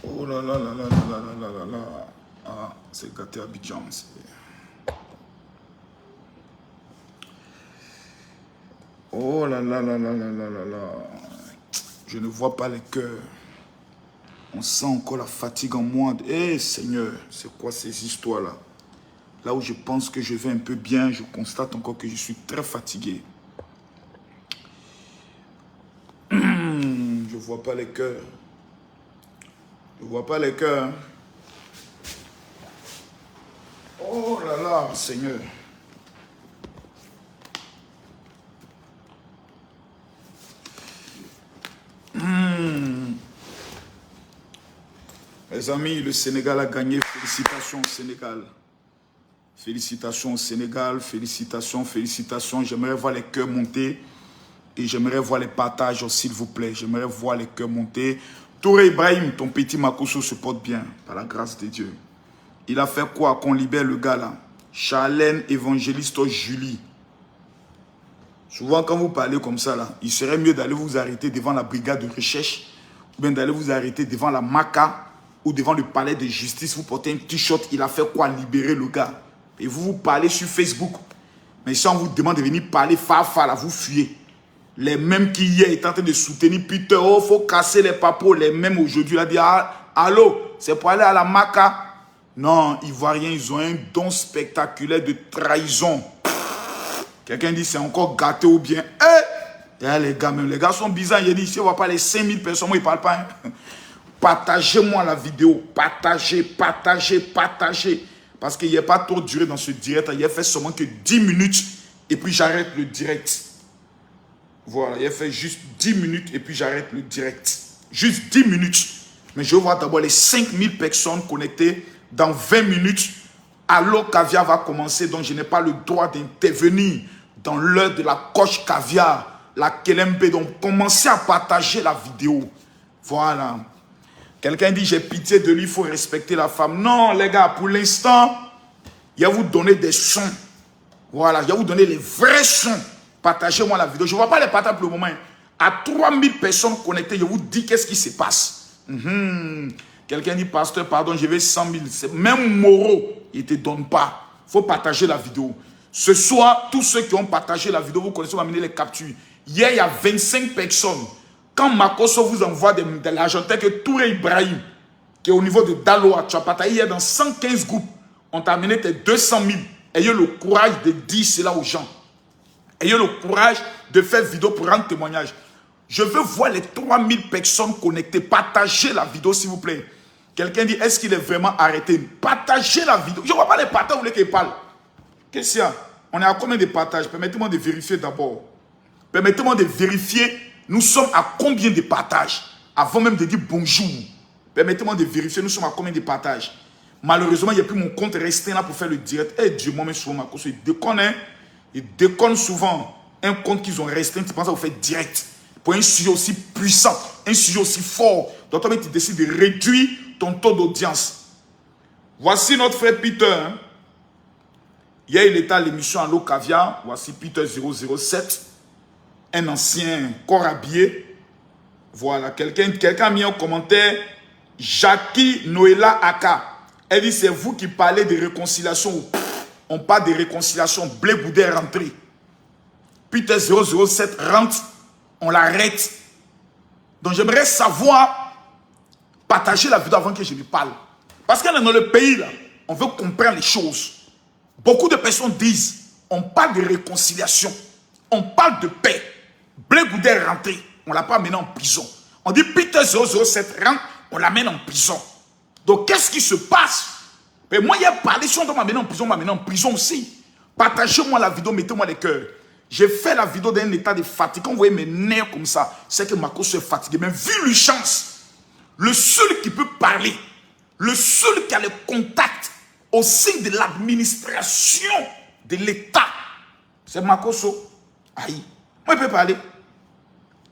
Oh là là là là là là là là là. Ah, c'est gâté Abidjan. Oh là là là là là là là là. Je ne vois pas les cœurs. On sent encore la fatigue en moi. Eh Seigneur, c'est quoi ces histoires-là? Là où je pense que je vais un peu bien, je constate encore que je suis très fatigué. Je ne vois pas les cœurs. Je ne vois pas les cœurs. Oh là là, Seigneur. Mes amis, le Sénégal a gagné. Félicitations au Sénégal. Félicitations au Sénégal. Félicitations, félicitations. J'aimerais voir les cœurs monter. Et j'aimerais voir les partages, s'il vous plaît. J'aimerais voir les cœurs monter. Touré Ibrahim, ton petit Makosso se porte bien, par la grâce de Dieu. Il a fait quoi qu'on libère le gars là? Charlène, évangéliste Julie. Souvent, quand vous parlez comme ça, là, il serait mieux d'aller vous arrêter devant la brigade de recherche, ou bien d'aller vous arrêter devant la MACA, ou devant le palais de justice. Vous portez un t-shirt, il a fait quoi? Libérer le gars. Et vous parlez sur Facebook. Mais si on vous demande de venir parler fa là, vous fuyez. Les mêmes qui hier étaient en train de soutenir Peter, oh, faut casser les papos. Les mêmes aujourd'hui, il a dit, ah, allô, c'est pour aller à la MACA. Non, Ivoiriens, ils ont un don spectaculaire de trahison. Quelqu'un dit, c'est encore gâté ou bien. Les gars, même les gars sont bizarres. Il dit, si on ne voit pas les 5000 personnes, moi, ils ne parlent pas. Hein. Partagez-moi la vidéo. Partagez, partagez, partagez. Parce qu'il n'y a pas trop duré dans ce direct. Il a fait seulement que 10 minutes et puis j'arrête le direct. Voilà, il a fait juste 10 minutes et puis j'arrête le direct. Juste 10 minutes. Mais je vais voir d'abord les 5000 personnes connectées dans 20 minutes. Allo Caviar va commencer, donc je n'ai pas le droit d'intervenir dans l'heure de la coche caviar, la Kelembe. Donc commencez à partager la vidéo. Voilà. Quelqu'un dit, j'ai pitié de lui, il faut respecter la femme. Non, les gars, pour l'instant, il va vous donner des sons. Voilà, il va vous donner les vrais sons. Partagez-moi la vidéo. Je ne vois pas les partages pour le moment. À 3000 personnes connectées, je vous dis qu'est-ce qui se passe. Quelqu'un dit, pasteur, pardon, je vais 100 000. Même Moreau, il ne te donne pas. Il faut partager la vidéo. Ce soir, tous ceux qui ont partagé la vidéo, vous connaissez, on va amener les captures. Hier, il y a 25 personnes. Quand Makosso vous envoie de l'argent, tel que Touré Ibrahim, qui est au niveau de Daloa, tu as partagé hier dans 115 groupes, on t'a amené tes 200 000. Ayez le courage de dire cela aux gens. Ayez le courage de faire vidéo pour rendre témoignage. Je veux voir les 3000 personnes connectées. Partagez la vidéo, s'il vous plaît. Quelqu'un dit, est-ce qu'il est vraiment arrêté? Partagez la vidéo. Je ne vois pas les partages, vous voulez qu'il parle. Qu'est-ce qu'il y a? On est à combien de partages? Permettez-moi de vérifier d'abord. Permettez-moi de vérifier. Nous sommes à combien de partages? Avant même de dire bonjour. Permettez-moi de vérifier. Nous sommes à combien de partages? Malheureusement, il n'y a plus mon compte resté là pour faire le direct. Eh Dieu, moi-même, souvent, Makosso, il déconne, hein? Ils déconnent souvent. Un compte qu'ils ont resté, tu penses à vous faire direct. Pour un sujet aussi puissant, un sujet aussi fort. Donc, toi, tu décides de réduire ton taux d'audience. Voici notre frère Peter. Hein. Hier, il était à l'émission Allo Caviar. Voici Peter 007. Un ancien corps habillé. Voilà. Quelqu'un a mis un commentaire. Jackie Noëlla Aka. Elle dit, c'est vous qui parlez de réconciliation. On parle de réconciliation. Blé Goudé est rentré. Peter 007 rentre. On l'arrête. Donc j'aimerais savoir, partager la vidéo avant que je lui parle. Parce que dans le pays, là, on veut comprendre les choses. Beaucoup de personnes disent, on parle de réconciliation. On parle de paix. Blé Goudé est rentré. On ne l'a pas amené en prison. On dit Peter 007 rentre. On l'amène en prison. Donc qu'est-ce qui se passe? Mais moi, il y a parlé, si on doit m'amener en prison, on m'amène en prison aussi. Partagez-moi la vidéo, mettez-moi les cœurs. J'ai fait la vidéo dans un état de fatigue. Quand vous voyez mes nerfs comme ça, c'est que Makosso est fatigué. Mais vu l'urgence, le seul qui peut parler, le seul qui a le contact au sein de l'administration de l'État, c'est Makosso. Aïe, moi, il peut parler.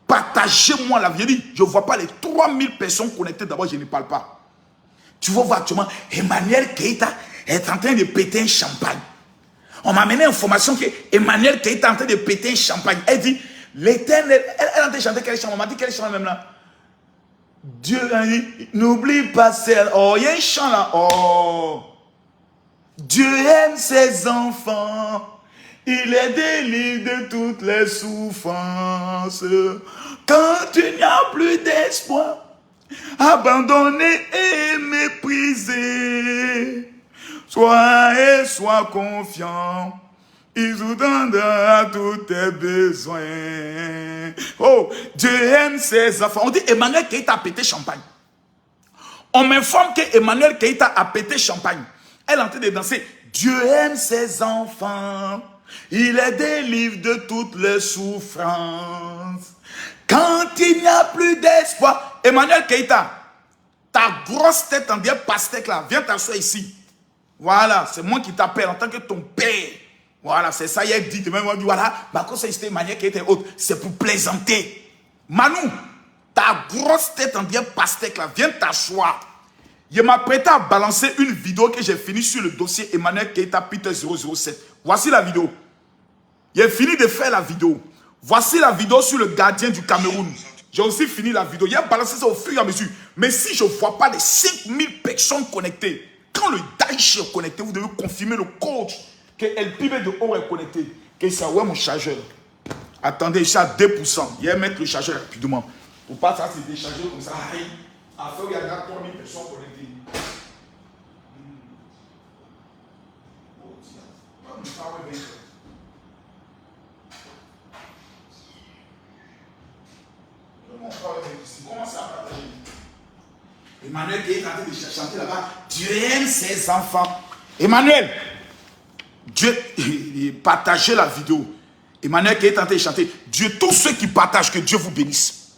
Partagez-moi la vidéo. Je ne vois pas les 3000 personnes connectées. D'abord, je ne parle pas. Tu vois actuellement, Emmanuel Keïta est en train de péter un champagne. On m'a amené l'information que Emmanuel Keïta est en train de péter un champagne. Elle dit, l'Éternel, elle est en train de chanter quel chant? On m'a dit quel chant même là? Dieu a dit, n'oublie pas celle. Oh, il y a un chant là. Oh. Dieu aime ses enfants. Il les délivre de toutes les souffrances. Quand il n'y a plus d'espoir, abandonné et méprisé, sois confiant. Il vous donnera tous tes besoins. Oh, Dieu aime ses enfants. On dit Emmanuel Keita a pété champagne. On m'informe que Emmanuel Keita a pété champagne. Elle est en train de danser. Dieu aime ses enfants. Il les délivre de toutes les souffrances. Quand il n'y a plus d'espoir. Emmanuel Keita, ta grosse tête en diable pastèque là, viens t'asseoir ici. Voilà, c'est moi qui t'appelle en tant que ton père. Voilà, c'est ça, il a dit, même on dit, voilà, c'était Emmanuel Keita et autres, c'est pour plaisanter. Manu, ta grosse tête en diable pastèque là, viens t'asseoir. Je m'apprêtais à balancer une vidéo que j'ai fini sur le dossier Emmanuel Keita Peter 007. Voici la vidéo. J'ai fini de faire la vidéo. Voici la vidéo sur le gardien du Cameroun. J'ai aussi fini la vidéo. J'ai balancé ça au fur et à mesure. Mais si je ne vois pas les 5000 personnes connectées, quand le Daesh est connecté, vous devez confirmer le coach que El Pibe de Or est connecté. Que ça, ouais, mon chargeur. Attendez, je suis à 2%. Je vais mettre le chargeur rapidement. Pour pas ça se décharger comme ça. Afin, il y a 3000 personnes connectées. Emmanuel qui est en train de chanter là-bas, Dieu aime ses enfants. Emmanuel, Dieu, partagez la vidéo. Emmanuel qui est en train de chanter, Dieu, tous ceux qui partagent, que Dieu vous bénisse.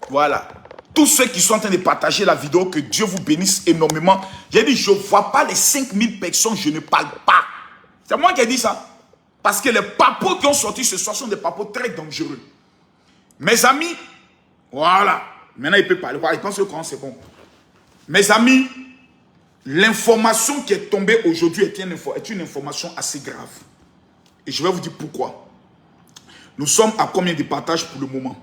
Voilà. Tous ceux qui sont en train de partager la vidéo, que Dieu vous bénisse énormément. J'ai dit, je ne vois pas les 5000 personnes, je ne parle pas. C'est moi qui ai dit ça. Parce que les papos qui ont sorti ce soir sont des papos très dangereux. Mes amis, voilà. Maintenant, il peut parler. Il pense que c'est bon. Mes amis, l'information qui est tombée aujourd'hui est une information assez grave. Et je vais vous dire pourquoi. Nous sommes à combien de partages pour le moment?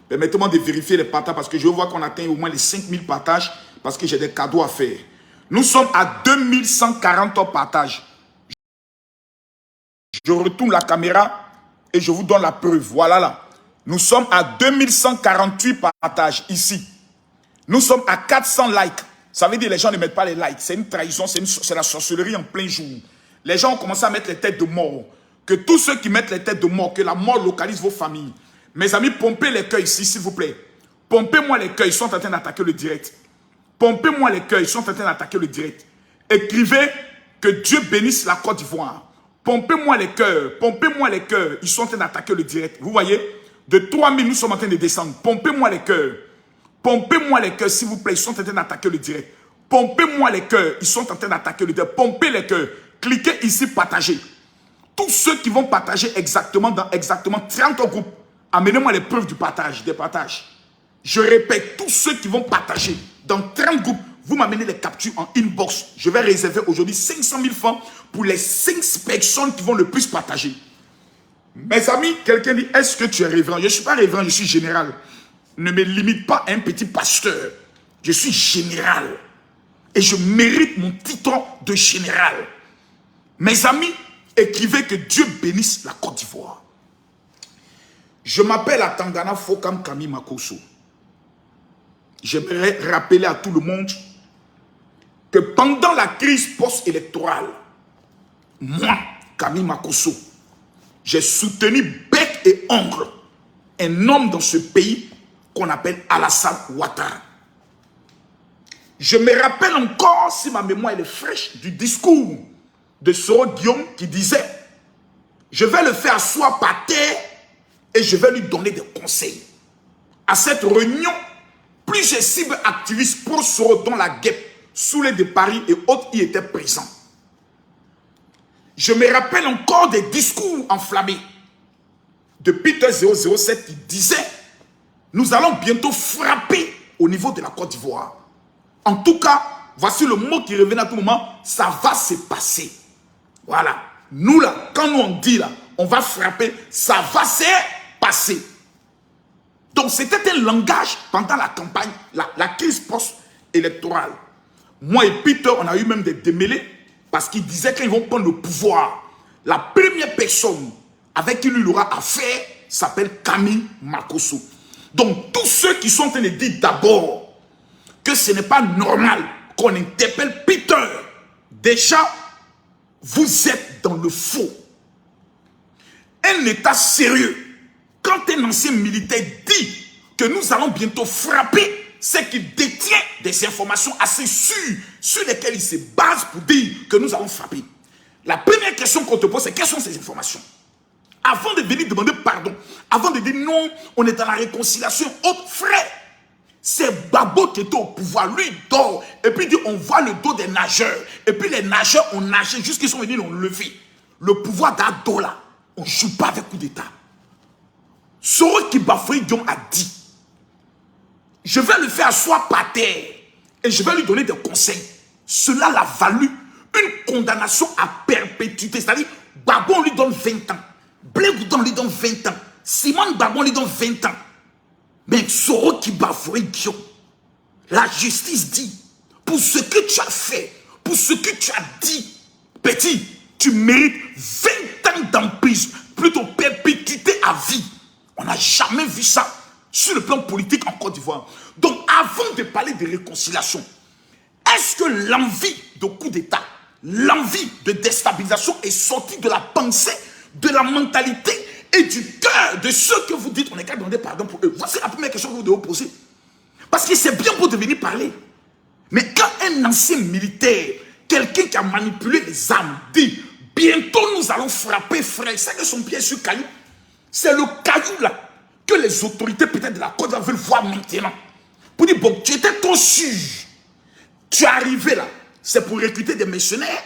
Permettez-moi de vérifier les partages parce que je vois qu'on atteint au moins les 5000 partages parce que j'ai des cadeaux à faire. Nous sommes à 2140 partages. Je retourne la caméra et je vous donne la preuve. Voilà là. Nous sommes à 2148 partages ici. Nous sommes à 400 likes. Ça veut dire que les gens ne mettent pas les likes. C'est une trahison, c'est la sorcellerie en plein jour. Les gens ont commencé à mettre les têtes de mort. Que tous ceux qui mettent les têtes de mort, que la mort localise vos familles. Mes amis, pompez les cœurs ici, s'il vous plaît. Pompez-moi les cœurs, ils sont en train d'attaquer le direct. Pompez-moi les cœurs, ils sont en train d'attaquer le direct. Écrivez que Dieu bénisse la Côte d'Ivoire. Pompez-moi les cœurs, ils sont en train d'attaquer le direct. Vous voyez, de 3000, nous sommes en train de descendre. Pompez-moi les cœurs. Pompez-moi les cœurs, s'il vous plaît, ils sont en train d'attaquer le direct. Pompez-moi les cœurs, ils sont en train d'attaquer le direct. Pompez les cœurs. Cliquez ici, partagez. Tous ceux qui vont partager exactement dans 30 groupes, amenez-moi les preuves du partage, des partages. Je répète, tous ceux qui vont partager dans 30 groupes, vous m'amenez les captures en inbox. Je vais réserver aujourd'hui 500 000 francs pour les 5 personnes qui vont le plus partager. Mes amis, quelqu'un dit, est-ce que tu es révérend? Je ne suis pas révérend, je suis général. Ne me limite pas à un petit pasteur. Je suis général. Et je mérite mon titre de général. Mes amis, écrivez que Dieu bénisse la Côte d'Ivoire. Je m'appelle Atangana Fokam Kami Makoso. J'aimerais rappeler à tout le monde que pendant la crise post-électorale, moi, Kami Makoso, j'ai soutenu bec et ongle un homme dans ce pays qu'on appelle Alassane Ouattara. Je me rappelle encore, si ma mémoire est fraîche, du discours de Soro Guillaume qui disait « Je vais le faire asseoir par terre et je vais lui donner des conseils. » À cette réunion, plusieurs cibles activistes pour Soro, dont la guêpe, Soulé de Paris et autres y étaient présents. Je me rappelle encore des discours enflammés de Peter 007 qui disait « Nous allons bientôt frapper au niveau de la Côte d'Ivoire. » En tout cas, voici le mot qui revient à tout moment, ça va se passer. Voilà. Nous là, quand nous on dit là, on va frapper, ça va se passer. Donc c'était un langage pendant la campagne, la crise post-électorale. Moi et Peter, on a eu même des démêlés parce qu'ils disaient qu'ils vont prendre le pouvoir. La première personne avec qui il aura affaire s'appelle Camille Makosso. Donc tous ceux qui sont en train de dire d'abord que ce n'est pas normal qu'on interpelle Peter, déjà, vous êtes dans le faux. Un État sérieux, quand un ancien militaire dit que nous allons bientôt frapper, c'est qu'il détient des informations assez sûres sur lesquelles il se base pour dire que nous allons frapper. La première question qu'on te pose, c'est quelles sont ces informations? Avant de venir demander pardon, avant de dire non, on est dans la réconciliation, autre frère, c'est Babo qui était au pouvoir, lui il dort, et puis il dit on voit le dos des nageurs, et puis les nageurs ont nagé jusqu'ils sont venus, ils l'ont levé. Le pouvoir d'Ado là, on ne joue pas avec coup d'État. Soro Kibafoy Diom a dit, je vais le faire asseoir par terre, et je vais lui donner des conseils. Cela l'a valu une condamnation à perpétuité, c'est-à-dire Babo on lui donne 20 ans. Blé Goudon lui donne 20 ans. Simon Babon lui donne 20 ans. Mais Soro Kibafoy Diom, la justice dit, pour ce que tu as fait, pour ce que tu as dit, petit, tu mérites 20 ans d'emprise, plutôt perpétuité à vie. On n'a jamais vu ça sur le plan politique en Côte d'Ivoire. Donc avant de parler de réconciliation, est-ce que l'envie de coup d'État, l'envie de déstabilisation est sortie de la pensée, de la mentalité et du cœur de ceux que vous dites on est qu'à demander pardon pour eux? Voici la première question que vous devez poser. Parce que c'est bien beau de venir parler. Mais quand un ancien militaire, quelqu'un qui a manipulé les armes, dit bientôt nous allons frapper frère, c'est que son pied sur caillou. C'est le caillou là que les autorités peut-être de la Côte d'Ivoire veulent voir maintenant. Pour dire bon, tu étais trop sûr. Tu es arrivé là, c'est pour recruter des mercenaires,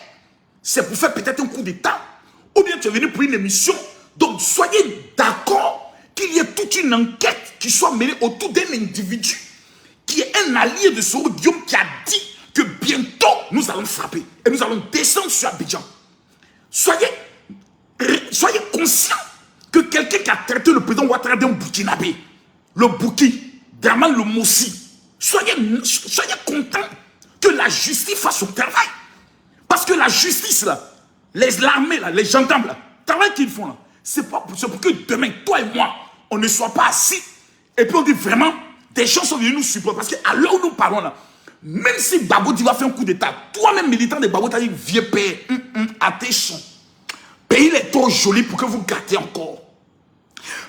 c'est pour faire peut-être un coup d'État, ou bien tu es venu pour une émission. Donc soyez d'accord qu'il y ait toute une enquête qui soit menée autour d'un individu qui est un allié de Soro Guillaume qui a dit que bientôt nous allons frapper et nous allons descendre sur Abidjan. Soyez conscients que quelqu'un qui a traité le président Ouattara d'un Burkinabé, le Bouki, Draman le Mossi, soyez contents que la justice fasse son travail. Parce que la justice, là, l'armée, les gendarmes, là, le travail qu'ils font, là, c'est pour que demain, toi et moi, on ne soit pas assis et puis on dit vraiment, des gens sont venus nous supporter. Parce qu'à l'heure où nous parlons, là, même si Babo Diva fait un coup d'État, toi-même militant de Babo, tu as dit, vieux père, attention. Pays est trop joli pour que vous gâtez encore.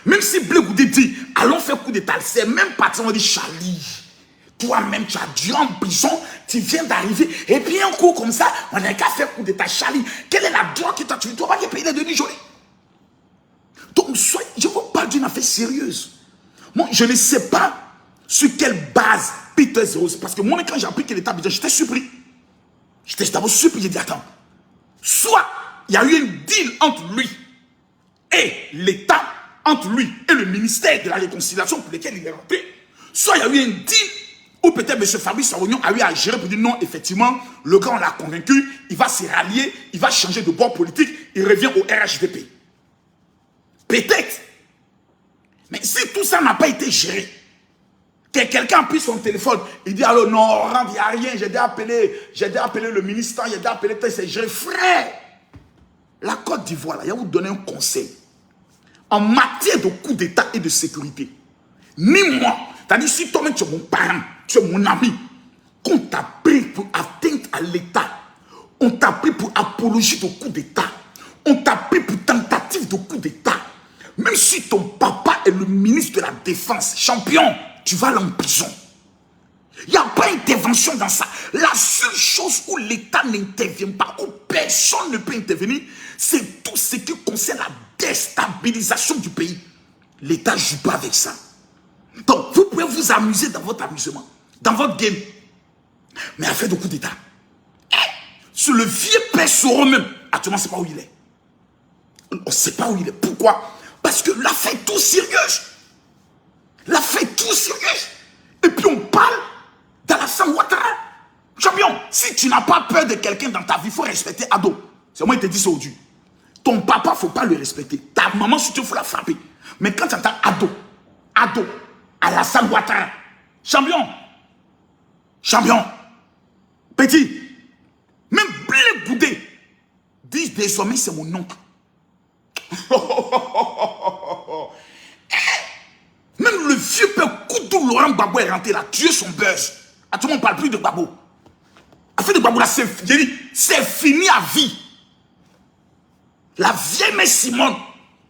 Même si Blé Goudé dit, allons faire coup d'État, c'est même parti, on dit, Charlie, toi-même, tu as dû en prison, tu viens d'arriver, et puis un coup comme ça, on n'a qu'à faire coup d'État. Charlie, quelle est la drogue qui t'a tué? Tu dois pas que pays est devenu joli. Donc, je vous parle d'une affaire sérieuse. Moi, je ne sais pas sur quelle base Peter Zéros, parce que moi, quand j'ai appris que l'État, j'étais surpris. J'étais d'abord surpris, j'ai dit, attends, soit il y a eu un deal entre lui et l'État, entre lui et le ministère de la Réconciliation pour lequel il est rentré, soit il y a eu un deal où peut-être M. Fabrice Sarognon a eu à gérer pour dire non, effectivement, le gars, on l'a convaincu, il va se rallier, il va changer de bord politique, il revient au RHDP. Peut-être. Mais si tout ça n'a pas été géré, que quelqu'un a pris son téléphone, il dit alors non, il n'y a rien, j'ai déjà appelé le ministre, j'ai déjà appelé, c'est géré. Frère, la Côte d'Ivoire, il va vous donner un conseil. En matière de coup d'État et de sécurité, ni moi, c'est-à-dire si toi-même tu es mon parent, tu es mon ami, qu'on t'a pris pour atteinte à l'État, on t'a pris pour apologie de coup d'État, on t'a pris pour tentative de coup d'État, même si ton papa est le ministre de la Défense, champion, tu vas aller en prison. Il n'y a pas d'intervention dans ça. La seule chose où l'État n'intervient pas, où personne ne peut intervenir, c'est tout ce qui concerne la déstabilisation du pays. L'État ne joue pas avec ça. Donc, vous pouvez vous amuser dans votre amusement, dans votre game. Mais affaire de coup d'État. Sur le vieux père Soro même, actuellement, on ne sait pas où il est. On ne sait pas où il est. Pourquoi? Parce que l'affaire est tout sérieuse. L'affaire est tout sérieuse. Et puis on parle d'Alassane Ouattara. Champion, si tu n'as pas peur de quelqu'un dans ta vie, il faut respecter Ado. C'est moi qui te dis ça aujourd'hui. Ton papa, il ne faut pas le respecter. Ta maman, surtout, il faut la frapper. Mais quand tu entends Ado, Alassane Ouattara. Champion. Champion. Petit. Même Blé Goudé disent désormais c'est mon oncle. Même le vieux père Koudou Laurent Gbagbo est rentré là, tuer son buzz. À tout le monde ne parle plus de Gbagbo. Affaire de Gbagbo là, c'est fini à vie. La vieille mère Simone,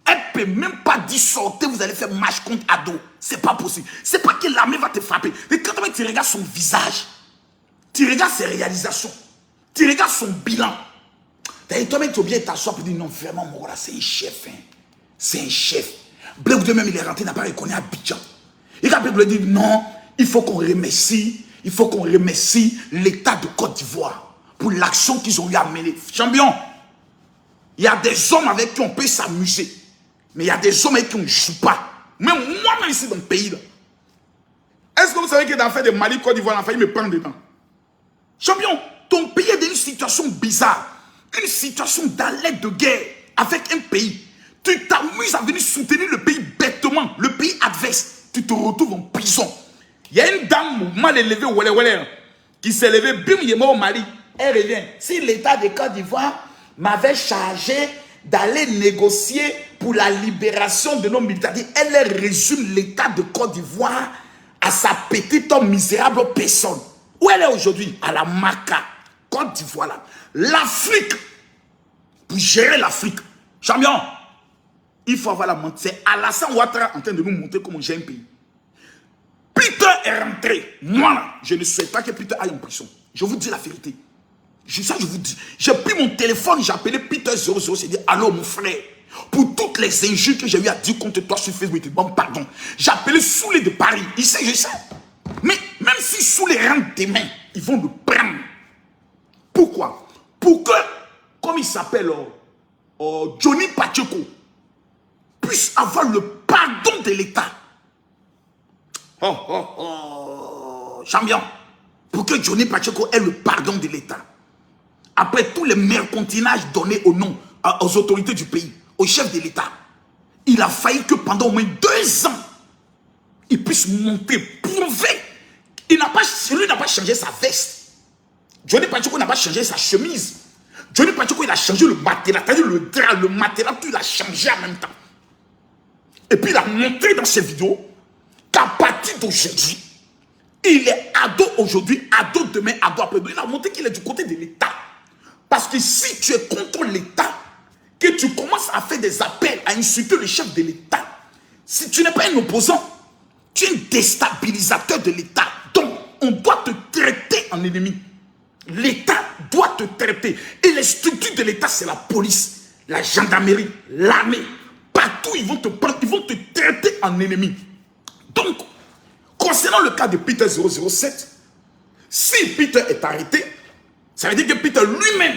elle ne peut même pas dire sortez, vous allez faire match contre Ado. C'est pas possible. C'est pas que l'armée va te frapper. Mais quand tu regardes son visage, tu regardes ses réalisations, tu regardes son bilan. Toi-même, tu as bien t'asseoir pour dire non, vraiment, mon gars, c'est un chef. Hein. C'est un chef. Blé Goudé même, il est rentré, il n'a pas reconnu Abidjan. Et quand Blé Goudé dit non, il faut qu'on remercie l'État de Côte d'Ivoire pour l'action qu'ils ont eu à mener. Champion, il y a des hommes avec qui on peut s'amuser, mais il y a des hommes avec qui on ne joue pas. Même moi-même ici dans le pays, là. Est-ce que vous savez que dans l'affaire de Mali, Côte d'Ivoire, on a failli me prendre dedans? Champion, ton pays est dans une situation bizarre, une situation d'alerte de guerre avec un pays. Tu t'amuses à venir soutenir le pays bêtement, le pays adverse. Tu te retrouves en prison. Il y a une dame mal élevée au Wele qui s'est levée, bim, il est mort au Mali. Elle revient. Si l'État de Côte d'Ivoire m'avait chargé d'aller négocier pour la libération de nos militaires, elle résume l'État de Côte d'Ivoire à sa petite misérable personne. Où elle est aujourd'hui? À la Maca, Côte d'Ivoire là. L'Afrique, pour gérer l'Afrique, champion, il faut avoir la montre. C'est Alassane Ouattara en train de nous montrer comment j'ai un pays. Peter est rentré. Moi là, je ne souhaite pas que Peter aille en prison. Je vous dis la vérité. Ça, je vous dis. J'ai pris mon téléphone, j'ai appelé Peter 00, j'ai dit allô mon frère. Pour toutes les injures que j'ai eu à dire contre toi sur Facebook, bon pardon. J'ai appelé Soulé de Paris. Il sait, je sais. Mais même si Soulé rentre demain, ils vont le prendre. Pourquoi? Pour que, comme il s'appelle Johnny Pacheco, puisse avoir le pardon de l'État. Champion. Pour que Johnny Pacheco ait le pardon de l'État. Après tous les mercantinages donnés aux autorités du pays, au chef de l'État, il a failli que pendant au moins 2 ans, il puisse monter, prouver. Lui n'a pas changé sa veste. Johnny Pacheco n'a pas changé sa chemise. Johnny Pacheco, il a changé le matelas. C'est-à-dire le drap, le matelas, tout il a changé en même temps. Et puis il a montré dans ses vidéos qu'à partir d'aujourd'hui, il est ado aujourd'hui, ado demain, ado après-demain. Il a montré qu'il est du côté de l'État. Parce que si tu es contre l'État, que tu commences à faire des appels à insulter le chef de l'État, si tu n'es pas un opposant, tu es un déstabilisateur de l'État. Donc, on doit te traiter en ennemi. L'État doit te traiter. Et les structures de l'État, c'est la police, la gendarmerie, l'armée. Partout, ils vont te prendre, ils vont te traiter en ennemi. Donc, concernant le cas de Peter 007, si Peter est arrêté, ça veut dire que Peter lui-même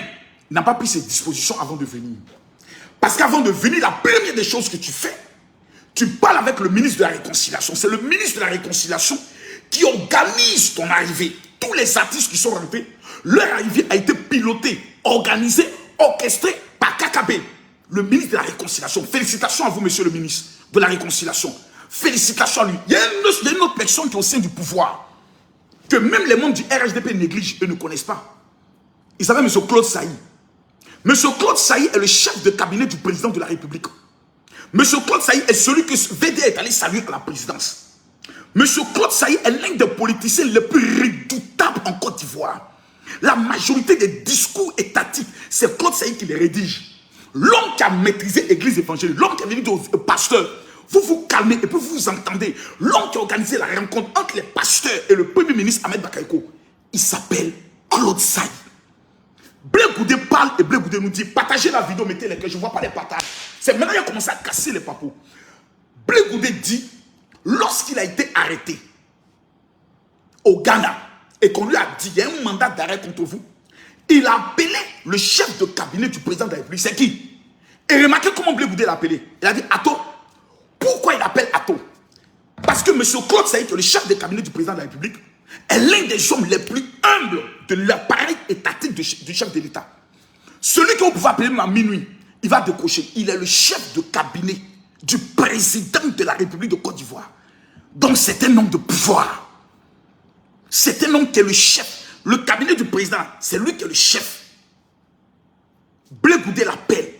n'a pas pris ses dispositions avant de venir. Parce qu'avant de venir, la première des choses que tu fais, tu parles avec le ministre de la Réconciliation. C'est le ministre de la Réconciliation qui organise ton arrivée. Tous les artistes qui sont rentrés, leur arrivée a été pilotée, organisée, orchestrée par KKB, le ministre de la Réconciliation. Félicitations à vous, monsieur le ministre de la Réconciliation. Félicitations à lui. Il y a une autre personne qui est au sein du pouvoir, que même les membres du RHDP négligent et ne connaissent pas. Il s'appelle M. Claude Sailly. M. Claude Sailly est le chef de cabinet du président de la République. M. Claude Sailly est celui que VD est allé saluer à la présidence. M. Claude Sailly est l'un des politiciens les plus redoutables en Côte d'Ivoire. La majorité des discours étatiques, c'est Claude Sailly qui les rédige. L'homme qui a maîtrisé l'église évangélique, l'homme qui a venu au pasteur, vous vous calmez et puis vous vous entendez. L'homme qui a organisé la rencontre entre les pasteurs et le premier ministre Ahmed Bakayoko, il s'appelle Claude Sailly. Blé Goudé parle et Blé Goudé nous dit partagez la vidéo, mettez les cœurs, je ne vois pas les partages. C'est maintenant qu'il a commencé à casser les papous. Blé Goudé dit, lorsqu'il a été arrêté au Ghana et qu'on lui a dit il y a un mandat d'arrêt contre vous, il a appelé le chef de cabinet du président de la République. C'est qui? Et remarquez comment Blé Goudé l'a appelé. Il a dit Ato. Pourquoi il appelle Ato? Parce que M. Claude Sailly, le chef de cabinet du président de la République, est l'un des hommes les plus humbles de l'appareil étatique du chef de l'État. Celui que vous pouvez appeler à minuit, il va décrocher. Il est le chef de cabinet du président de la République de Côte d'Ivoire. Donc c'est un homme de pouvoir. C'est un homme qui est le chef. Le cabinet du président, c'est lui qui est le chef. Blé Goudé l'appelle.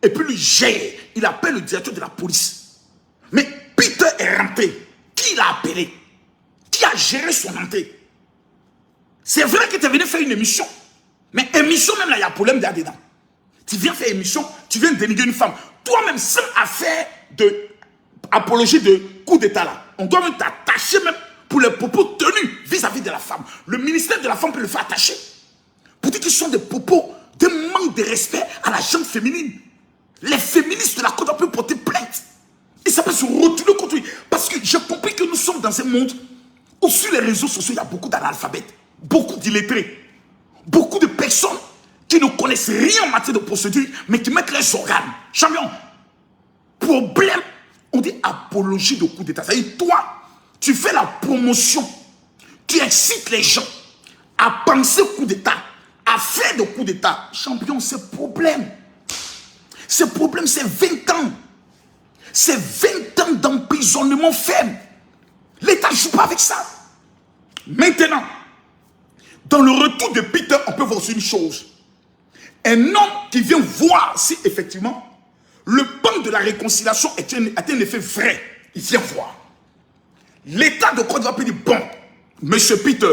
Et puis lui gère. Il appelle le directeur de la police. Mais Peter est rentré. Qui l'a appelé? Qui a géré son entrée? C'est vrai que tu es venu faire une émission. Mais émission même là, il y a un problème là-dedans. Tu viens faire émission, tu viens dénigrer une femme. Toi-même, sans affaire de apologie de coup d'état là, on doit même t'attacher même pour les propos tenus vis-à-vis de la femme. Le ministère de la femme peut le faire attacher. Pour dire qu'ils sont des propos de manque de respect à la gente féminine. Les féministes de la Côte peuvent porter plainte. Et ça peut se retourner contre lui. Parce que j'ai compris que nous sommes dans un monde où sur les réseaux sociaux, il y a beaucoup d'analphabètes, beaucoup d'illettrés, beaucoup de personnes qui ne connaissent rien en matière de procédure, mais qui mettent leurs organes. Champion, problème, on dit apologie de coup d'état. C'est-à-dire, toi, tu fais la promotion, tu excites les gens à penser coup d'état, à faire de coup d'état. Champion, c'est problème. Ce problème, c'est 20 ans. C'est 20 ans d'emprisonnement ferme. L'État ne joue pas avec ça. Maintenant, dans le retour de Peter, on peut voir aussi une chose. Un homme qui vient voir si effectivement le plan de la réconciliation a un effet vrai. Il vient voir. L'État de Côte d'Ivoire peut dire, bon, monsieur Peter,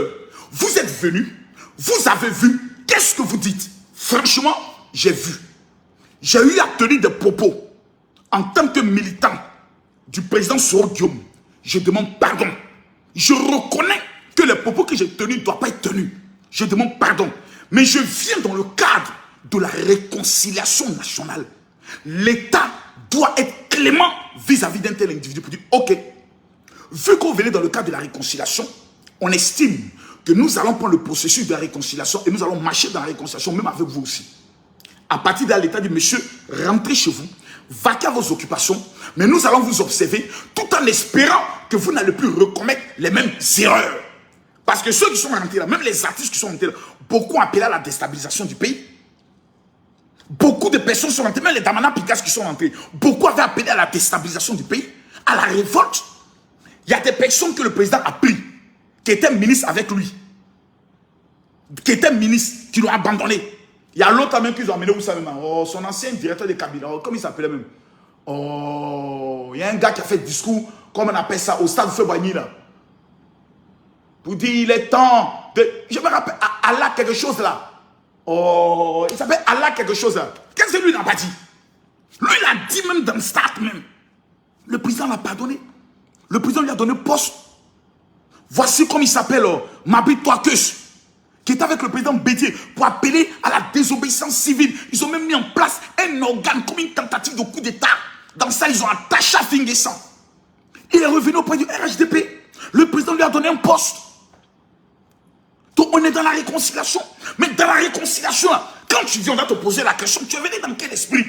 vous êtes venu, vous avez vu, qu'est-ce que vous dites? Franchement, j'ai vu. J'ai eu à tenir des propos en tant que militant du président Soro Guillaume. Je demande pardon. Je reconnais que les propos que j'ai tenus ne doivent pas être tenus. Je demande pardon. Mais je viens dans le cadre de la réconciliation nationale. L'État doit être clément vis-à-vis d'un tel individu pour dire, ok, vu qu'on venait dans le cadre de la réconciliation, on estime que nous allons prendre le processus de la réconciliation et nous allons marcher dans la réconciliation, même avec vous aussi. À partir de là, l'État dit, monsieur, rentrez chez vous, vaquez à vos occupations, mais nous allons vous observer tout en espérant que vous n'allez plus recommettre les mêmes erreurs. Parce que ceux qui sont rentrés là, même les artistes qui sont rentrés là, beaucoup ont appelé à la déstabilisation du pays. Beaucoup de personnes sont rentrées, même les Damana Pigas qui sont rentrés, beaucoup avaient appelé à la déstabilisation du pays, à la révolte. Il y a des personnes que le président a pris, qui étaient ministres avec lui, qui étaient ministres, qui l'ont abandonné. Il y a l'autre même qu'ils ont amené, vous savez, oh, son ancien directeur de cabinet, oh, comment il s'appelait même? Oh, il y a un gars qui a fait discours, comme on appelle ça, au stade Febani là. Pour dire, il est temps de... Je me rappelle, Allah quelque chose là. Oh, il s'appelle Allah quelque chose là. Qu'est-ce que lui n'a pas dit? Lui, il a dit même dans le stade même. Le président l'a pardonné. Le président lui a donné poste. Voici comme il s'appelle, Mabit Touakeus, qui est avec le président Bédier pour appeler à la désobéissance civile. Ils ont même mis en place un organe comme une tentative de coup d'État. Dans ça, ils ont attaché à Finguessan. Il est revenu auprès du RHDP. Le président lui a donné un poste. Donc on est dans la réconciliation. Mais dans la réconciliation, quand tu viens, on va te poser la question, tu es venu dans quel esprit?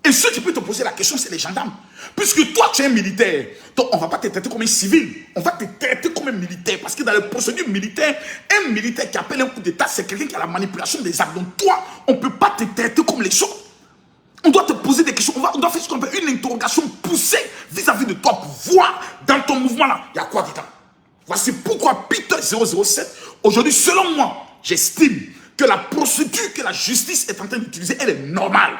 Et ceux qui peuvent te poser la question, c'est les gendarmes. Puisque toi, tu es un militaire. Donc on ne va pas te traiter comme un civil. On va te traiter comme un militaire. Parce que dans les procédures militaires, un militaire qui appelle un coup d'État, c'est quelqu'un qui a la manipulation des actes. Donc toi, on ne peut pas te traiter comme les autres. On doit te poser des questions. On doit faire ce qu'on appelle une interrogation poussée vis-à-vis de toi pour voir dans ton mouvement là, il y a quoi dedans. Voici pourquoi Peter 007, aujourd'hui, selon moi, j'estime que la procédure que la justice est en train d'utiliser, elle est normale.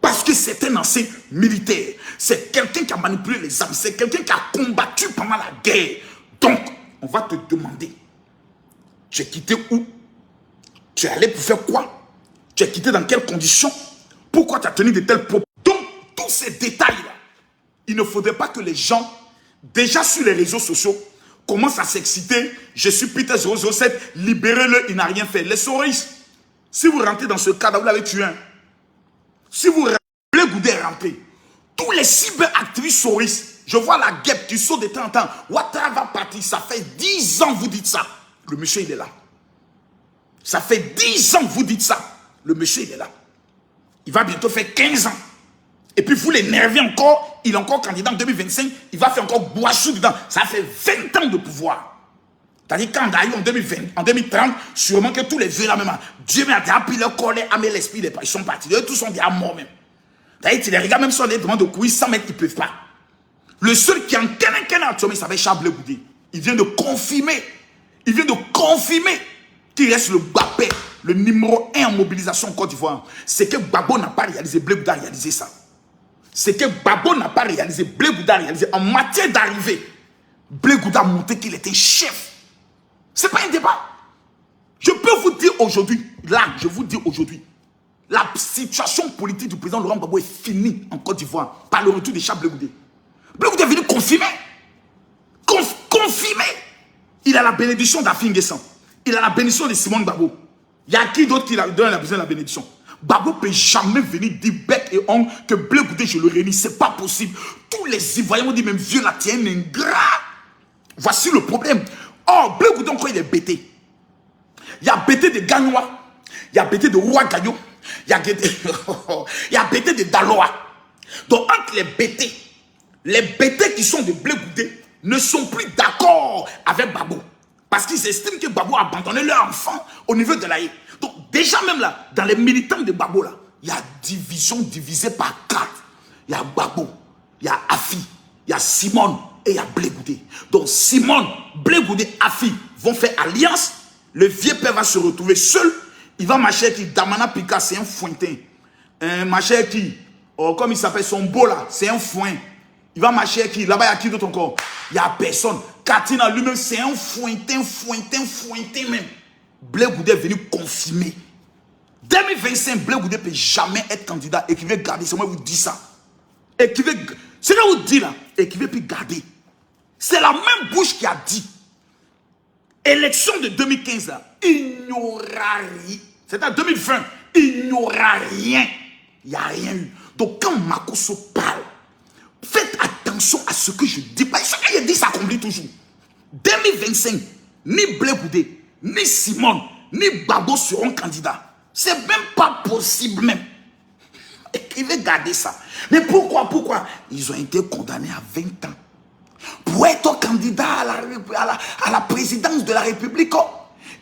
Parce que c'est un ancien militaire. C'est quelqu'un qui a manipulé les armes. C'est quelqu'un qui a combattu pendant la guerre. Donc, on va te demander, tu es quitté où? Tu es allé pour faire quoi? Tu es quitté dans quelles conditions? Pourquoi tu as tenu de tels propos? Donc, tous ces détails-là, il ne faudrait pas que les gens, déjà sur les réseaux sociaux, commencent à s'exciter. Je suis Peter 007, libérez-le, il n'a rien fait. Les souris, si vous rentrez dans ce cadre, vous l'avez tué un. Si vous voulez Goudé rentrer, tous les cyberactivistes souris, je vois la guêpe qui saute de temps en temps. Ouattara va partir, ça fait 10 ans que vous dites ça. Le monsieur, il est là. Ça fait 10 ans que vous dites ça. Le monsieur, il est là. Il va bientôt faire 15 ans. Et puis vous l'énervez encore, il est encore candidat en 2025, il va faire encore Boissou dedans. Ça fait 20 ans de pouvoir. C'est-à-dire quand d'ailleurs en 2020, en 2030, sûrement que tous les vieux là même, Dieu m'a appris leur corps, amené l'esprit, ils sont partis. Eux tous sont déjà morts même. C'est-à-dire tu les regardes même sur les demandes de couilles, 100 mètres, ils ne peuvent pas. Le seul qui en connaît actuellement, il s'appelle Charles Blé Goudé. Il vient de confirmer. Il vient de confirmer qu'il reste le Babé, le numéro 1 en mobilisation en Côte d'Ivoire. C'est que Gbagbo n'a pas réalisé, Blé Goudé a réalisé ça. C'est que Gbagbo n'a pas réalisé, Blé Goudé a réalisé. En matière d'arrivée, Blé Goudé a montré qu'il était chef. Ce n'est pas un débat. Je peux vous dire aujourd'hui, là, je vous dis aujourd'hui, la situation politique du président Laurent Gbagbo est finie en Côte d'Ivoire par le retour de Charles Blé Goudé. Blé Goudé est venu confirmer. Confirmer. Il a la bénédiction d'Afi N'Guessan. Il a la bénédiction de Simone Gbagbo. Il y a qui d'autre qui donne la bénédiction? Gbagbo ne peut jamais venir dire bec et ongle que Blé Goudé, je le réunis. Ce n'est pas possible. Tous les Ivoiriens ont dit même vieux la tienne ingrat. Voici le problème. Oh, Blé Goudé encore il est bêté. Il y a bêté de Gagnois. Il y a bêté de Roi Gagnon. Il y a bêté de Daloa. Donc entre les bêtés qui sont de Blé Goudé ne sont plus d'accord avec Gbagbo. Parce qu'ils estiment que Gbagbo a abandonné leur enfant au niveau de l'AE. Donc déjà même là, dans les militants de Gbagbo là, il y a division divisée par 4. Il y a Gbagbo, il y a Afi, il y a Simone et il y a Blé Goudé. Donc Simone, Blé Goudé, Afi vont faire alliance. Le vieux père va se retrouver seul. Il va marcher avec qui Damana Pika, c'est un fointin. Marcher avec qui, comme il s'appelle, son beau là, c'est un foin. Il va marcher avec qui, là-bas il y a qui d'autre encore? Il n'y a personne. Katina lui-même, c'est un fointin même. Blé Goudé est venu confirmer. 2025, Blé Goudé ne peut jamais être candidat et qui veut garder. C'est moi qui vous dis ça. Et qui veut, c'est là où vous dit là, et qui veut plus garder. C'est la même bouche qui a dit. Élection de 2015 là, il n'y aura rien. C'est en 2020, il n'y aura rien. Il n'y a rien eu. Donc quand Makosso parle, faites attention à ce que je dis. Ce que je dis s'accomplit toujours. 2025, ni Blé Goudé, ni Simone, ni Gbagbo seront candidats. C'est même pas possible même. Écrivez, gardez ça. Mais pourquoi? Ils ont été condamnés à 20 ans. Pour être candidat à la présidence de la République,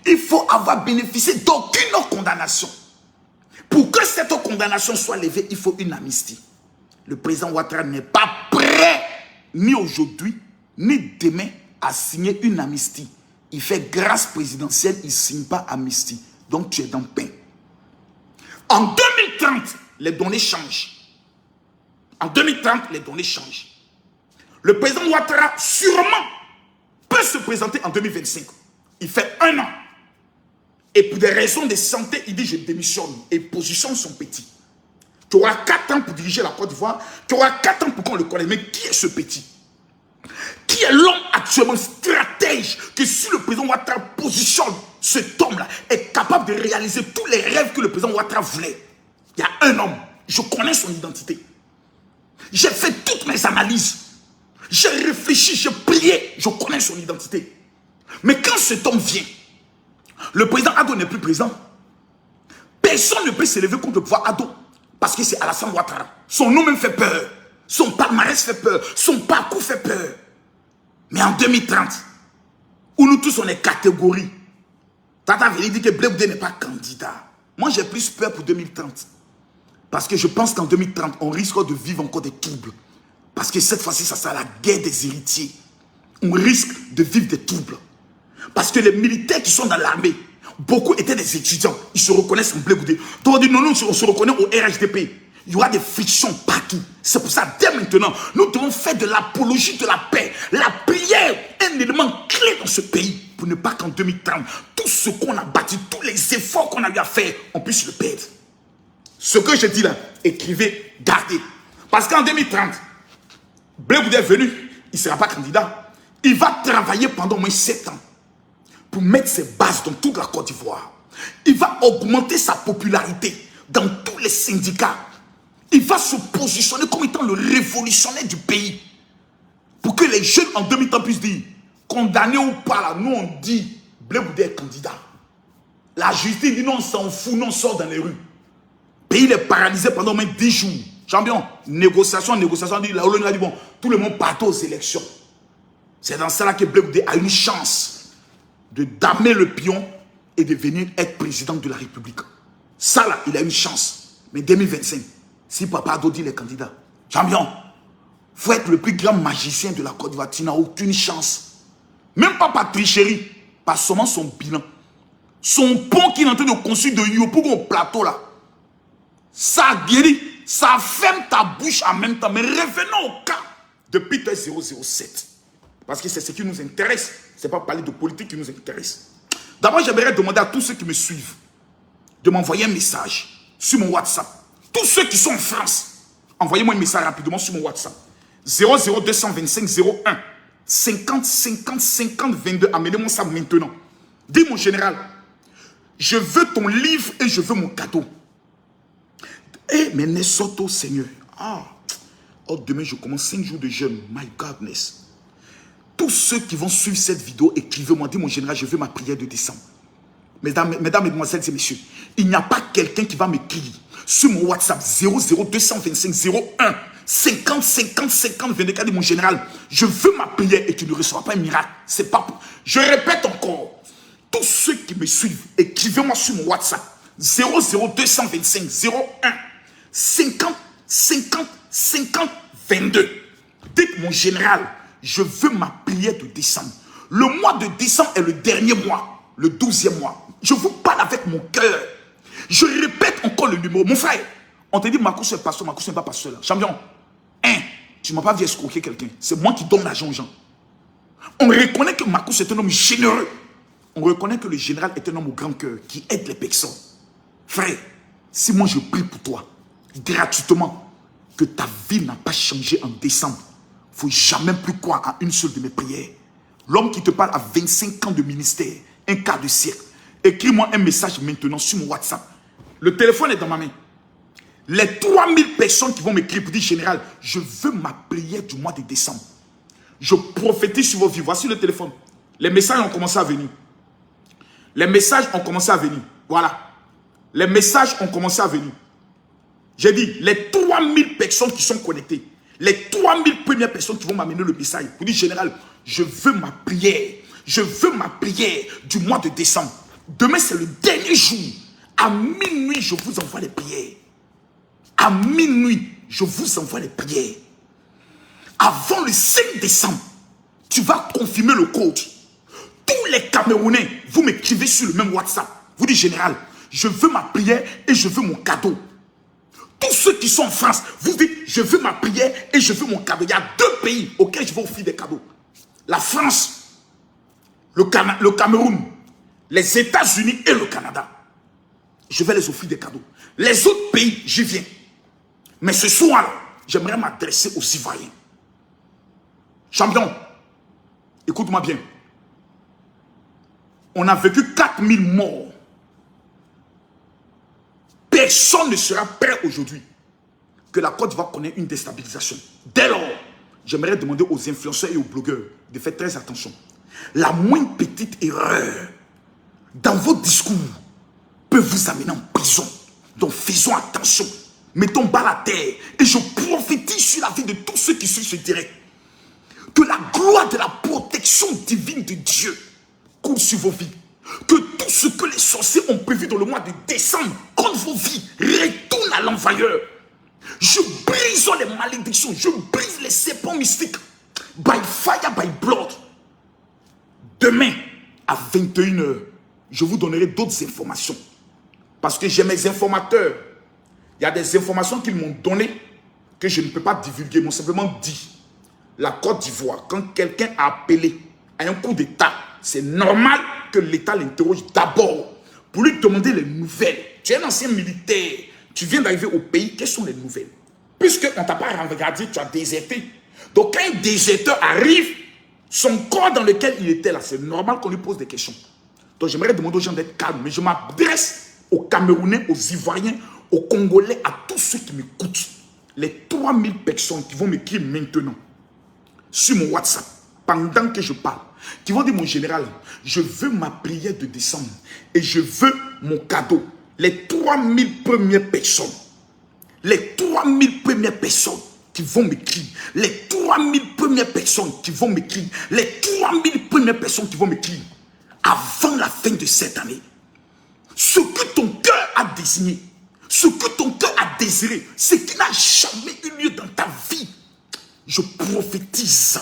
il faut avoir bénéficié d'aucune condamnation. Pour que cette condamnation soit levée, il faut une amnistie. Le président Ouattara n'est pas prêt, ni aujourd'hui, ni demain, à signer une amnistie. Il fait grâce présidentielle, il ne signe pas amnistie. Donc tu es dans le pain. En 2030, les données changent. En 2030, les données changent. Le président Ouattara, sûrement, peut se présenter en 2025. Il fait 1 an. Et pour des raisons de santé, il dit je démissionne. Et positionne son petit. Tu auras 4 ans pour diriger la Côte d'Ivoire. Tu auras 4 ans pour qu'on le connaisse. Mais qui est ce petit? Qui est l'homme actuellement stratège que si le président Ouattara positionne cet homme-là, est capable de réaliser tous les rêves que le président Ouattara voulait? Il y a un homme. Je connais son identité. J'ai fait toutes mes analyses. J'ai réfléchi, j'ai prié. Je connais son identité. Mais quand cet homme vient, le président Ado n'est plus présent. Personne ne peut s'élever contre le pouvoir Ado. Parce que c'est Alassane Ouattara. Son nom même fait peur. Son palmarès fait peur. Son parcours fait peur. Mais en 2030, où nous tous on est catégorie, Tata Veli dit que Blé Goudé n'est pas candidat. Moi j'ai plus peur pour 2030. Parce que je pense qu'en 2030, on risque de vivre encore des troubles. Parce que cette fois-ci, ça sera la guerre des héritiers. On risque de vivre des troubles. Parce que les militaires qui sont dans l'armée, beaucoup étaient des étudiants. Ils se reconnaissent en Blé Goudé. Donc on dit non, on se reconnaît au RHDP. Il y aura des frictions partout. C'est pour ça, dès maintenant, nous devons faire de l'apologie de la paix. La prière est un élément clé dans ce pays. Pour ne pas qu'en 2030, tout ce qu'on a bâti, tous les efforts qu'on a eu à faire, on puisse le perdre. Ce que je dis là, écrivez, gardez. Parce qu'en 2030, Blé Goudé est venu, il ne sera pas candidat. Il va travailler pendant au moins 7 ans pour mettre ses bases dans toute la Côte d'Ivoire. Il va augmenter sa popularité dans tous les syndicats. Il va se positionner comme étant le révolutionnaire du pays. Pour que les jeunes en 2030 puissent dire, condamné ou pas là, nous on dit, Blé Goudé est candidat. La justice dit non, on s'en fout, nous on sort dans les rues. Le pays est paralysé pendant au moins 10 jours. Champion, négociation, on dit, la Hollande a dit, bon, tout le monde part aux élections. C'est dans cela que Blé Goudé a une chance de damer le pion et de venir être président de la République. Ça là, il a une chance. Mais 2025, si Papa Ado dit les candidats, champion, faut être le plus grand magicien de la Côte d'Ivoire. Tu n'as aucune chance. Même pas par tricherie, pas seulement son bilan. Son pont qu'il est en train de construire de Yopougon au plateau là. Ça guérit, ça ferme ta bouche en même temps. Mais revenons au cas de Peter 007. Parce que c'est ce qui nous intéresse. Ce n'est pas parler de politique qui nous intéresse. D'abord, j'aimerais demander à tous ceux qui me suivent de m'envoyer un message sur mon WhatsApp. Tous ceux qui sont en France, envoyez-moi un message rapidement sur mon WhatsApp. 00225 01 50 50 50 22. Amenez-moi ça maintenant. Dis mon général, je veux ton livre et je veux mon cadeau. Eh, mais Nesoto, Seigneur. Ah, oh, demain je commence 5 jours de jeûne. My godness. Tous ceux qui vont suivre cette vidéo, écrivez-moi. Dis mon général, je veux ma prière de décembre. Mesdames, mesdemoiselles et messieurs, il n'y a pas quelqu'un qui va m'écrire sur mon WhatsApp 00225 01 50 50 50 24. Dit mon général, je veux ma prière et tu ne recevras pas un miracle. C'est pas pour... Je répète encore. Tous ceux qui me suivent, écrivez-moi sur mon WhatsApp 00225 01 50 50 50 22. Dites mon général, je veux ma prière de décembre. Le mois de décembre est le dernier mois, le 12e mois. Je vous parle avec mon cœur. Je répète encore le numéro. Mon frère, on te dit Marcus est pasteur, Marcus n'est pas pasteur là. Champion, tu ne m'as pas vu escroquer quelqu'un. C'est moi qui donne l'argent aux gens. On reconnaît que Marcus est un homme généreux. On reconnaît que le général est un homme au grand cœur qui aide les personnes. Frère, si moi je prie pour toi, gratuitement, que ta vie n'a pas changé en décembre, il ne faut jamais plus croire à une seule de mes prières. L'homme qui te parle a 25 ans de ministère, un quart de siècle. Écris-moi un message maintenant sur mon WhatsApp. Le téléphone est dans ma main. Les 3000 personnes qui vont m'écrire pour dire général, je veux ma prière du mois de décembre. Je prophétise sur vos vies. Voici le téléphone. Les messages ont commencé à venir. Les messages ont commencé à venir. Voilà. Les messages ont commencé à venir. J'ai dit, les 3000 personnes qui sont connectées, les 3000 premières personnes qui vont m'amener le message pour dire général, je veux ma prière. Je veux ma prière du mois de décembre. Demain, c'est le dernier jour. À minuit, je vous envoie les prières. À minuit, je vous envoie les prières. Avant le 5 décembre, tu vas confirmer le code. Tous les Camerounais, vous m'écrivez sur le même WhatsApp. Vous dites, général, je veux ma prière et je veux mon cadeau. Tous ceux qui sont en France, vous dites, je veux ma prière et je veux mon cadeau. Il y a 2 pays auxquels je vais offrir des cadeaux. La France, le Cameroun, les États-Unis et le Canada. Je vais les offrir des cadeaux. Les autres pays, j'y viens. Mais ce soir, j'aimerais m'adresser aux Ivoiriens. Champion, écoute-moi bien. On a vécu 4000 morts. Personne ne sera prêt aujourd'hui que la Côte d'Ivoire connaît une déstabilisation. Dès lors, j'aimerais demander aux influenceurs et aux blogueurs de faire très attention. La moindre petite erreur dans vos discours peut vous amener en prison. Donc faisons attention. Mettons bas la terre. Et je prophétise sur la vie de tous ceux qui suivent ce direct. Que la gloire de la protection divine de Dieu coule sur vos vies. Que tout ce que les sorciers ont prévu dans le mois de décembre contre vos vies retourne à l'envoyeur. Je brise les malédictions. Je brise les serpents mystiques. By fire, by blood. Demain, à 21 h, je vous donnerai d'autres informations. Parce que j'ai mes informateurs. Il y a des informations qu'ils m'ont données que je ne peux pas divulguer. Ils m'ont simplement dit, la Côte d'Ivoire, quand quelqu'un a appelé à un coup d'État, c'est normal que l'État l'interroge d'abord pour lui demander les nouvelles. Tu es un ancien militaire, tu viens d'arriver au pays, quelles sont les nouvelles? Puisqu'on ne t'a pas regardé, tu as déserté. Donc quand un déserteur arrive, son corps dans lequel il était là, c'est normal qu'on lui pose des questions. Donc j'aimerais demander aux gens d'être calmes, mais je m'adresse aux Camerounais, aux Ivoiriens, aux Congolais, à tous ceux qui m'écoutent. Les 3000 personnes qui vont m'écrire maintenant sur mon WhatsApp, pendant que je parle, qui vont dire, mon général, je veux ma prière de décembre et je veux mon cadeau. Les 3000 premières personnes, les 3000 premières personnes qui vont m'écrire, les 3000 premières personnes qui vont m'écrire, les 3000 premières personnes qui vont m'écrire, avant la fin de cette année, ce que ton cœur a désigné, ce que ton cœur a désiré, ce qui n'a jamais eu lieu dans ta vie, Je prophétise,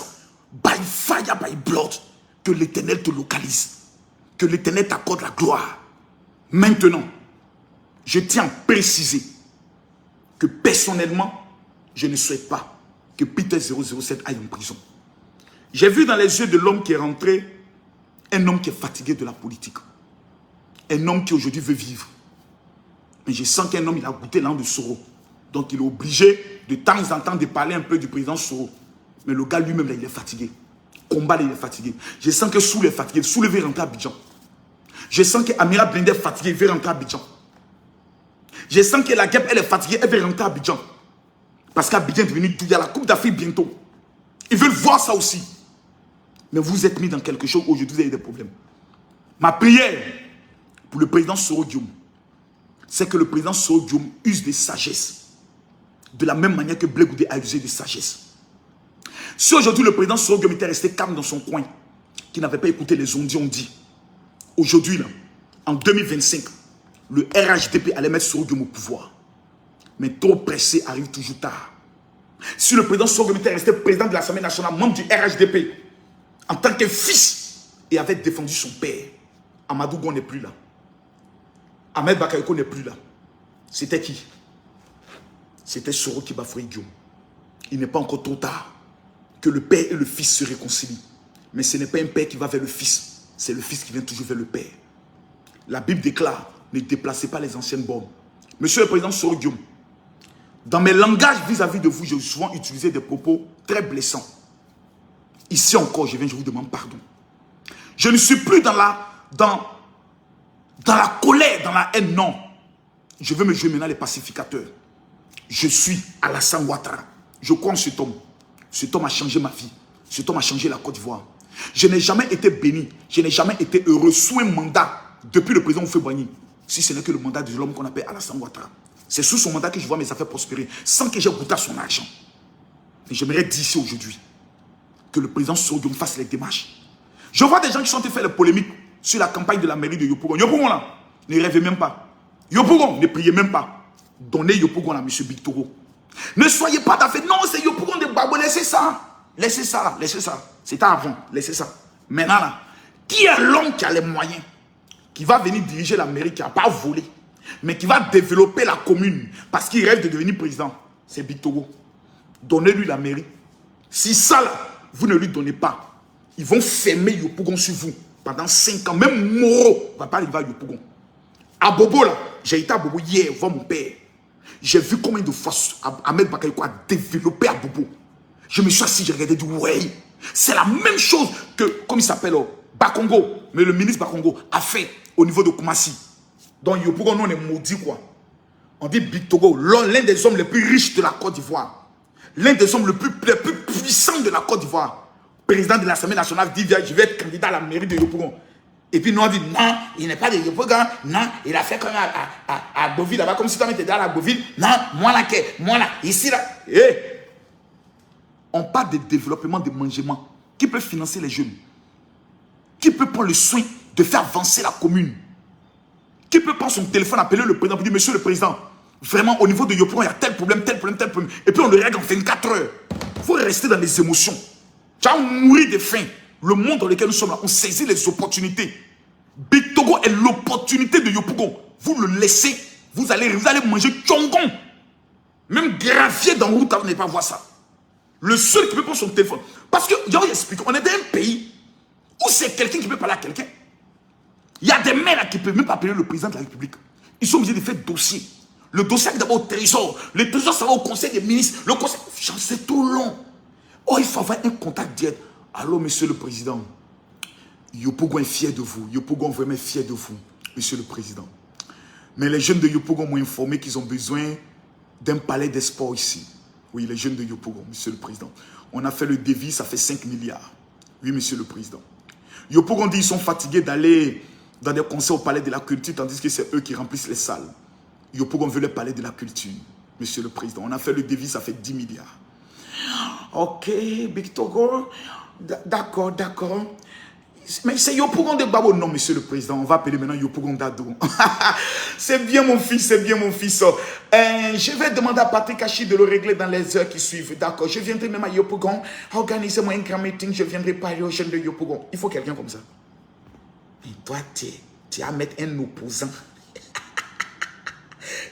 by fire, by blood, que l'Éternel te localise, que l'Éternel t'accorde la gloire. Maintenant, je tiens à préciser que personnellement, je ne souhaite pas que Peter 007 aille en prison. J'ai vu dans les yeux de l'homme qui est rentré un homme qui est fatigué de la politique. Un homme qui aujourd'hui veut vivre. Mais je sens qu'un homme, il a goûté l'an de Soro. Donc il est obligé de temps en temps de parler un peu du président Soro. Mais le gars lui-même, il est fatigué. Combat, il est fatigué. Je sens que Soul est fatigué. Soul veut rentrer à Abidjan. Je sens que Amira Blende est fatiguée, elle veut rentrer à Abidjan. Je sens que la guêpe, elle est fatiguée, elle veut rentrer à Abidjan. Parce qu'Abidjan est devenu tout. Il y a la Coupe d'Afrique bientôt. Ils veulent voir ça aussi. Mais vous êtes mis dans quelque chose, aujourd'hui vous avez des problèmes. Ma prière pour le président Soro Diom, c'est que le président Soro Diom use de sagesse. De la même manière que Blé Goudé a usé de sagesse. Si aujourd'hui le président Soro Diom était resté calme dans son coin, qui n'avait pas écouté les ondits, on dit, aujourd'hui, là, en 2025, le RHDP allait mettre Soro Diom au pouvoir. Mais trop pressé arrive toujours tard. Si le président Soro Diom était resté président de l'Assemblée nationale, membre du RHDP, en tant que fils, et avait défendu son père, Amadou Gon n'est plus là. Ahmed Bakayoko n'est plus là. C'était qui? C'était Soro qui bafouille Guillaume. Il n'est pas encore trop tard que le père et le fils se réconcilient. Mais ce n'est pas un père qui va vers le fils, c'est le fils qui vient toujours vers le père. La Bible déclare, ne déplacez pas les anciennes bornes. Monsieur le président Soro Guillaume, dans mes langages vis-à-vis de vous, j'ai souvent utilisé des propos très blessants. Ici encore, je vous demande pardon. Je ne suis plus dans la colère, dans la haine, non. Je veux me jouer maintenant les pacificateurs. Je suis Alassane Ouattara. Je crois en cet homme. Cet homme a changé ma vie. Cet homme a changé la Côte d'Ivoire. Je n'ai jamais été béni. Je n'ai jamais été heureux sous un mandat depuis le président Oufé-Boigny. Si ce n'est que le mandat de l'homme qu'on appelle Alassane Ouattara. C'est sous son mandat que je vois mes affaires prospérer sans que j'ai goûté à son argent. Et j'aimerais dire ici aujourd'hui que le président Soro Diom fasse les démarches. Je vois des gens qui sont en train de faire les polémiques sur la campagne de la mairie de Yopougon. Yopougon là, ne rêvez même pas. Yopougon, ne priez même pas. Donnez Yopougon à M. Bictoro. Ne soyez pas d'affaire. Non, c'est Yopougon de Babo. Laissez ça. Laissez ça. Laissez ça. C'était avant. Laissez ça. Maintenant là, qui est l'homme qui a les moyens, qui va venir diriger la mairie, qui n'a pas volé, mais qui va développer la commune parce qu'il rêve de devenir président? C'est Bictoro. Donnez-lui la mairie. Si ça là, vous ne lui donnez pas, ils vont fermer Yopougon sur vous pendant 5 ans. Même Moro ne va pas arriver à Yopougon. À Bobo là, j'ai été à Bobo hier, voir mon père. J'ai vu combien de fois Ahmed Bakayoko a développé à Bobo. Je me suis assis, j'ai regardé, dit ouais, c'est la même chose que, comme il s'appelle, Bakongo, mais le ministre Bakongo a fait au niveau de Koumassi. Donc Yopougon, nous on est maudits quoi. On dit Bictoro, l'un des hommes les plus riches de la Côte d'Ivoire. L'un des hommes les plus puissants de la Côte d'Ivoire. Président de l'Assemblée nationale dit, je vais être candidat à la mairie de Yopougon. Et puis nous on dit, non, il n'est pas de Yopougon. Non, il a fait comme à Boville là-bas, comme si tu étais dans la Boville. Non, moi là, ici là. On parle de développement de mangements. Qui peut financer les jeunes? Qui peut prendre le soin de faire avancer la commune? Qui peut prendre son téléphone, appeler le président pour dire, monsieur le président, vraiment au niveau de Yopougon, il y a tel problème, tel problème, tel problème. Et puis on le règle en 24 heures. Il faut rester dans les émotions. Tu vas mourir de faim. Le monde dans lequel nous sommes là, on saisit les opportunités. Bictoro est l'opportunité de Yopougon. Vous le laissez, vous allez manger tchongon. Même gravier dans la route, vous n'allez pas voir ça. Le seul qui peut prendre son téléphone. Parce que, je vais expliquer, on est dans un pays où c'est quelqu'un qui peut parler à quelqu'un. Il y a des maires là qui ne peuvent même pas appeler le président de la République. Ils sont obligés de faire dossier. Le dossier est d'abord au trésor. Le trésor, ça va au conseil des ministres. Le conseil, c'est trop long. Oh, il faut avoir un contact direct. Allô, monsieur le président. Yopougon est fier de vous. Yopougon est vraiment fier de vous, monsieur le président. Mais les jeunes de Yopougon m'ont informé qu'ils ont besoin d'un palais des sports ici. Oui, les jeunes de Yopougon, monsieur le président. On a fait le devis, ça fait 5 milliards. Oui, monsieur le président. Yopougon dit qu'ils sont fatigués d'aller dans des concerts au palais de la culture, tandis que c'est eux qui remplissent les salles. Yopougon veut le palais de la culture, monsieur le président. On a fait le devis, ça fait 10 milliards. Ok, Bictoro, d'accord. Mais c'est Yopougon de Babo. Non, monsieur le président, on va appeler maintenant Yopougon d'Ado. C'est bien mon fils, c'est bien mon fils. Je vais demander à Patrick Hachi de le régler dans les heures qui suivent. D'accord, je viendrai même à Yopougon. Organisez-moi un grand meeting, je viendrai parler aux jeunes de Yopougon. Il faut quelqu'un comme ça. Mais toi, tu vas mettre un opposant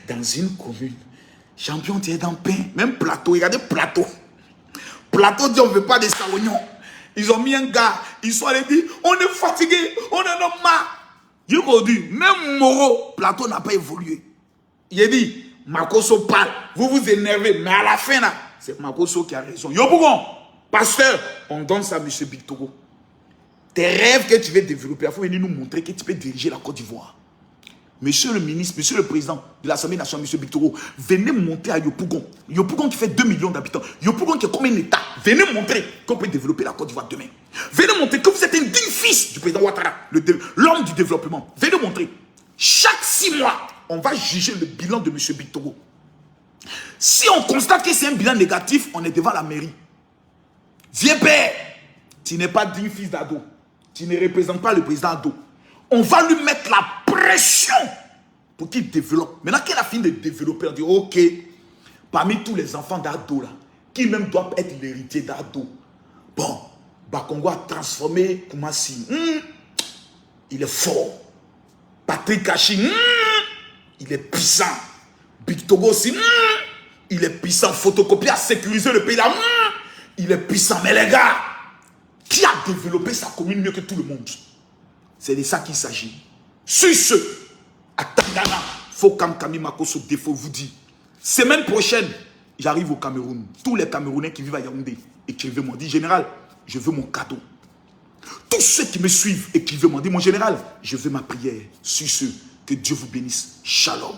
dans une commune. Champion, tu es dans le pain. Même Plateau, regardez Plateau. Plateau dit on ne veut pas des saognons. Ils ont mis un gars, ils sont allés dire, on est fatigué, on en a marre. Il a dit, même Moro, Plateau n'a pas évolué. Il a dit, Makoso parle, vous vous énervez, mais à la fin, là, c'est Makoso qui a raison. Yopougon, pasteur, on donne ça à M. Bictoro. Tes rêves que tu veux développer, il faut venir nous montrer que tu peux diriger la Côte d'Ivoire. Monsieur le ministre, monsieur le président de l'Assemblée nationale, monsieur Bictoro, venez monter à Yopougon. Yopougon qui fait 2 millions d'habitants. Yopougon qui est comme un État. Venez montrer qu'on peut développer la Côte d'Ivoire demain. Venez montrer que vous êtes un digne fils du président Ouattara, l'homme du développement. Venez montrer. Chaque 6 mois, on va juger le bilan de monsieur Bictoro. Si on constate que c'est un bilan négatif, on est devant la mairie. Viens père, tu n'es pas digne fils d'Ado. Tu ne représentes pas le président Ado. On va lui mettre la pression pour qu'il développe. Maintenant qu'il a fini de développer, on dit ok, parmi tous les enfants d'Ado là, qui même doivent être l'héritier d'Ado. Bon, Bakongo a transformé Koumassi. Il est fort. Patrick Hachi, il est puissant. Bictoro aussi, il est puissant. Photocopie a sécurisé le pays là. Il est puissant. Mais les gars, qui a développé sa commune mieux que tout le monde? C'est de ça qu'il s'agit. Sur ce, à Tangana, Fokam Kami Makoso Defo vous dit, semaine prochaine, j'arrive au Cameroun. Tous les Camerounais qui vivent à Yaoundé, écrivez-moi, dit général, je veux mon cadeau. Tous ceux qui me suivent, écrivez-moi, dit mon général, je veux ma prière. Sur ce, que Dieu vous bénisse. Shalom.